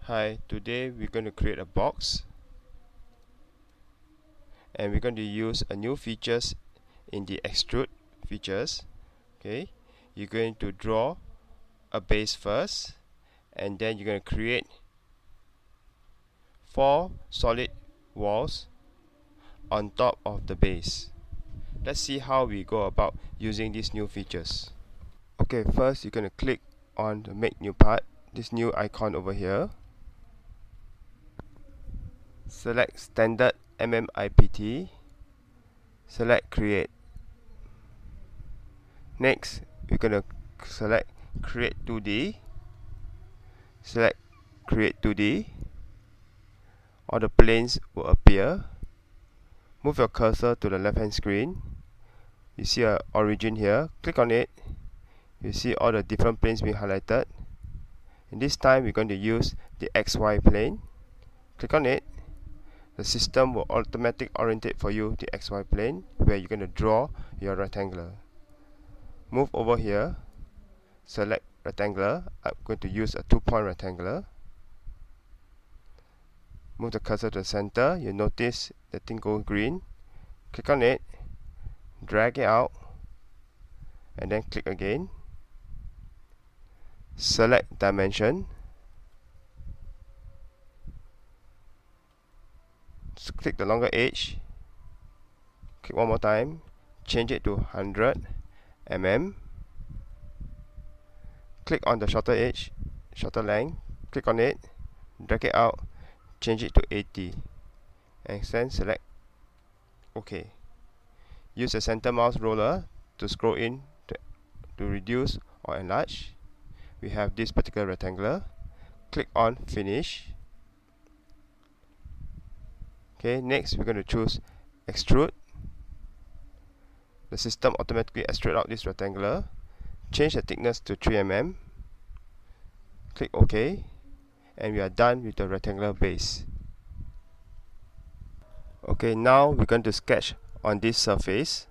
Hi, today we're going to create a box and we're going to use a new features in the extrude features. Okay, you're going to draw a base first and then you're going to create 4 solid walls on top of the base. Let's see how we go about using these new features. Okay, first you're going to click on the make new part, this new icon over here. Select standard MMIPT, select create. Next, we're going to select create 2D, select create 2D. All the planes will appear. Move your cursor to the left hand screen. You see a origin here, click on it. You see all the different planes being highlighted. And this time we're going to use the XY plane. Click on it. The system will automatically orientate for you the XY plane where you're going to draw your rectangular. Move over here, select rectangular. I'm going to use a 2-point rectangular. Move the cursor to the center. You notice the thing goes green. Click on it, drag it out, and then click again. Select dimension. Click the longer edge. Click one more time. Change it to 100 mm. Click on the shorter edge, shorter length. Click on it, drag it out, change it to 80, and then select OK. Use the center mouse roller to scroll in to reduce or enlarge. We have this particular rectangular. Click on finish. Okay, next we're going to choose extrude. The system automatically extrude out this rectangular. Change the thickness to 3 mm. Click OK, and we are done with the rectangular base. Okay, now we're going to sketch on this surface.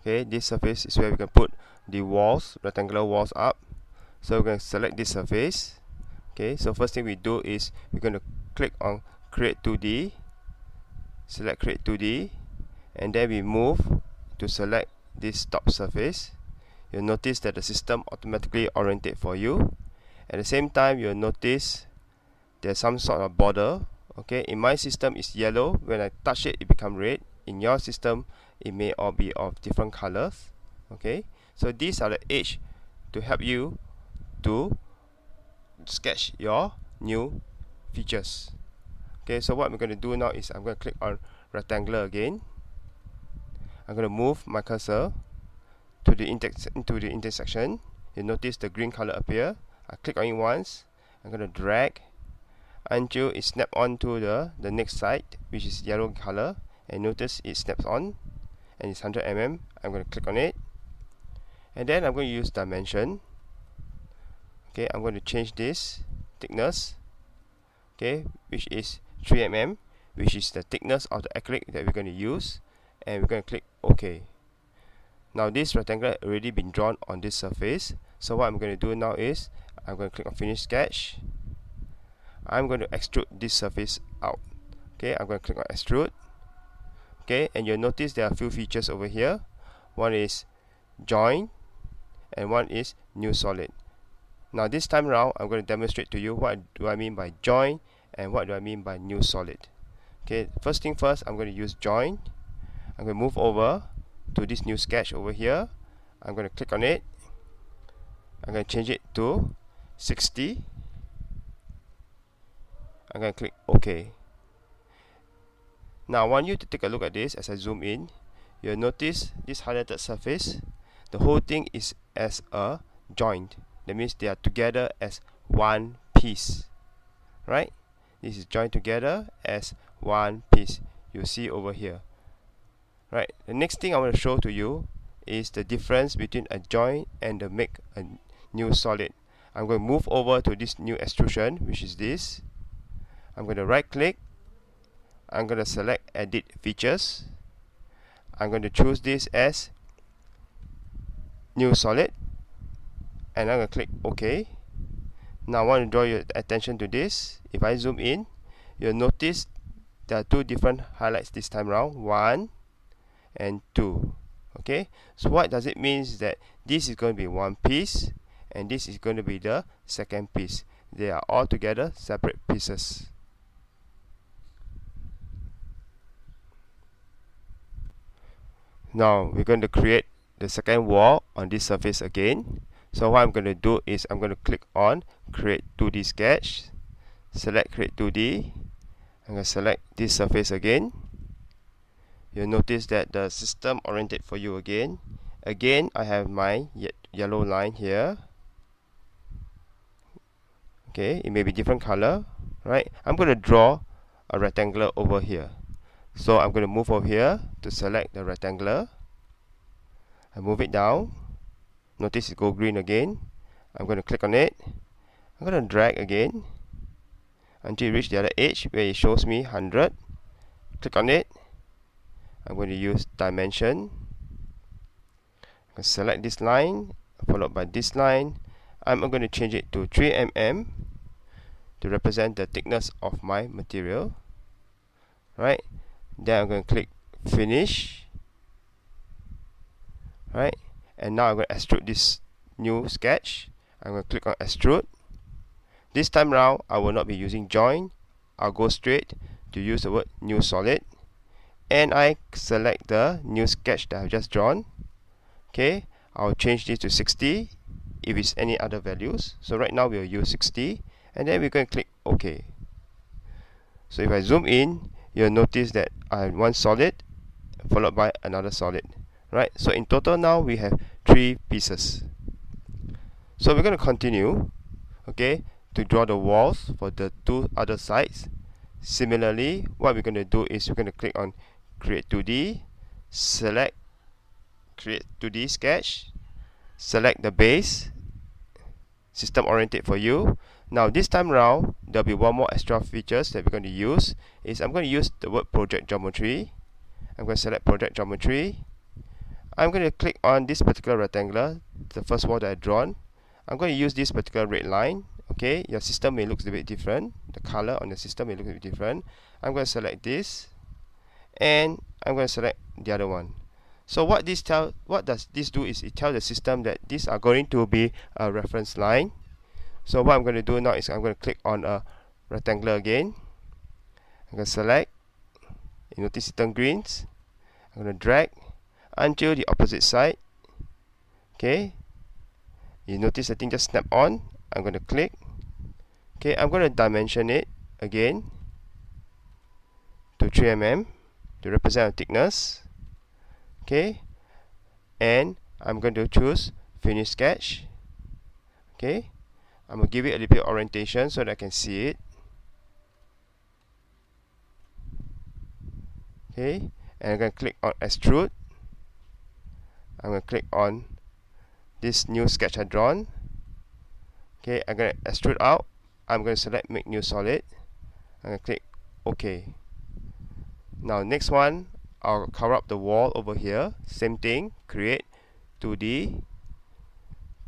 Okay, this surface is where we can put the walls, rectangular walls up. So we're going to select this surface. Okay, so first thing we do is we're going to click on create 2D, select create 2D, and then we move to select this top surface. You'll notice that the system automatically orientate for you. At the same time, you'll notice there's some sort of border. Okay, in my system it's yellow. When I touch it, it becomes red. In your system, it may all be of different colors. Okay, so these are the edge to help you to sketch your new features. Okay, so what I'm going to do now is I'm going to click on rectangular again. I'm going to move my cursor to the intersection. You notice the green color appear. I click on it once. I'm going to drag until it snaps onto the next side, which is yellow color, and notice it snaps on and it's 100 mm. I'm going to click on it, and then I'm going to use dimension. Okay, I'm going to change this thickness, okay, which is 3 mm, which is the thickness of the acrylic that we're going to use, and we're going to click OK. Now this rectangle already been drawn on this surface, so what I'm going to do now is I'm going to click on finish sketch. I'm going to extrude this surface out. Okay, I'm going to click on extrude. Okay, and you'll notice there are a few features over here. One is join and one is new solid. Now this time around, I'm going to demonstrate to you what do I mean by join and what do I mean by new solid. Okay, first thing first, I'm going to use join. I'm going to move over to this new sketch over here. I'm going to click on it. I'm going to change it to 60. I'm going to click OK. Now I want you to take a look at this. As I zoom in, you'll notice this highlighted surface. The whole thing is as a joint. That means they are together as one piece. Right? This is joined together as one piece. You see over here. Right. The next thing I want to show to you is the difference between a joint and the make a new solid. I'm going to move over to this new extrusion, which is this. I'm going to right click. I'm going to select edit features. I'm going to choose this as new solid, and I'm going to click OK. Now I want to draw your attention to this. If I zoom in, you'll notice there are two different highlights this time around, 1 and 2. Okay, so what does it mean is that this is going to be one piece and this is going to be the second piece. They are all together separate pieces. Now we're going to create the second wall on this surface again. So what I'm going to do is I'm going to click on create 2D sketch, select create 2D. I'm going to select this surface again. You'll notice that the system oriented for you again. Again, I have my yellow line here. Okay, it may be different color, right? I'm going to draw a rectangular over here. So I'm going to move over here to select the rectangular. I move it down. Notice it go green again. I'm going to click on it. I'm going to drag again until you reach the other edge where it shows me 100. Click on it. I'm going to use dimension. I'm going to select this line followed by this line. I'm going to change it to 3 mm to represent the thickness of my material. Right. Then I'm going to click finish. Right. And now I'm going to extrude this new sketch. I'm going to click on extrude. This time round I will not be using join. I'll go straight to use the word new solid. And I select the new sketch that I've just drawn. Okay, I'll change this to 60 if it's any other values. So right now we'll use 60 and then we're going to click OK. So if I zoom in, you'll notice that I have one solid followed by another solid. Right, so in total now we have 3 pieces. So we're going to continue, okay, to draw the walls for the 2 other sides. Similarly, what we're going to do is we're going to click on create 2D, select create 2D sketch, select the base, system oriented for you. Now this time around there'll be one more extra features that we're going to use. Is I'm going to use the word project geometry. I'm going to select project geometry. I'm going to click on this particular rectangular, the first wall that I've drawn. I'm going to use this particular red line. Okay, your system may look a bit different. The color on the system may look a bit different. I'm going to select this, and I'm going to select the other one. So what does this do is it tells the system that these are going to be a reference line. So what I'm going to do now is I'm going to click on a rectangular again. I'm going to select. You notice it turned greens. I'm going to drag until the opposite side. Okay, you notice the thing just snap on. I'm going to click. Okay, I'm going to dimension it again to 3 mm to represent a thickness. Okay, and I'm going to choose finish sketch. Okay, I'm going to give it a little bit of orientation so that I can see it. Okay, and I'm going to click on extrude. I'm going to click on this new sketch I've drawn. Okay, I'm going to extrude out. I'm going to select make new solid. I'm going to click OK. Now next one, I'll cover up the wall over here. Same thing, create 2D,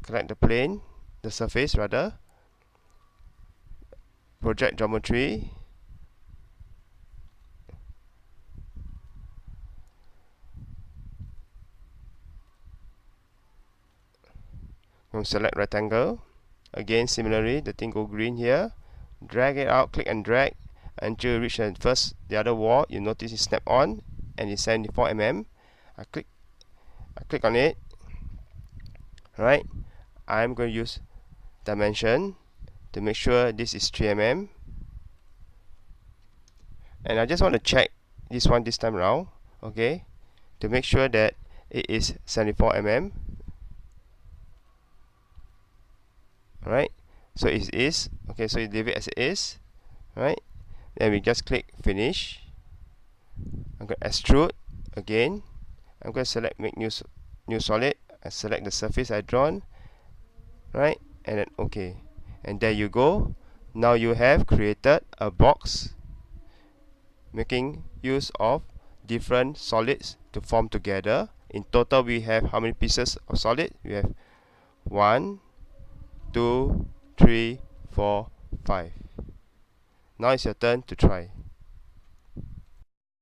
select the plane, the surface rather, project geometry, I'm going to select rectangle. Again, similarly, the thing go green here. Drag it out, click and drag until you reach the other wall. You notice it snap on and it's 74 mm. I click on it. Right. I'm going to use dimension to make sure this is 3 mm. And I just want to check this one this time around. Okay, to make sure that it is 74 mm. Alright, so it is. Okay, so you leave it as it is. Right, then we just click finish. I'm going to extrude again. I'm going to select make new solid. I select the surface I drawn. Right, and then OK. And there you go. Now you have created a box making use of different solids to form together. In total, we have how many pieces of solid? We have 1, 2, 3, 4, 5. Now it's your turn to try.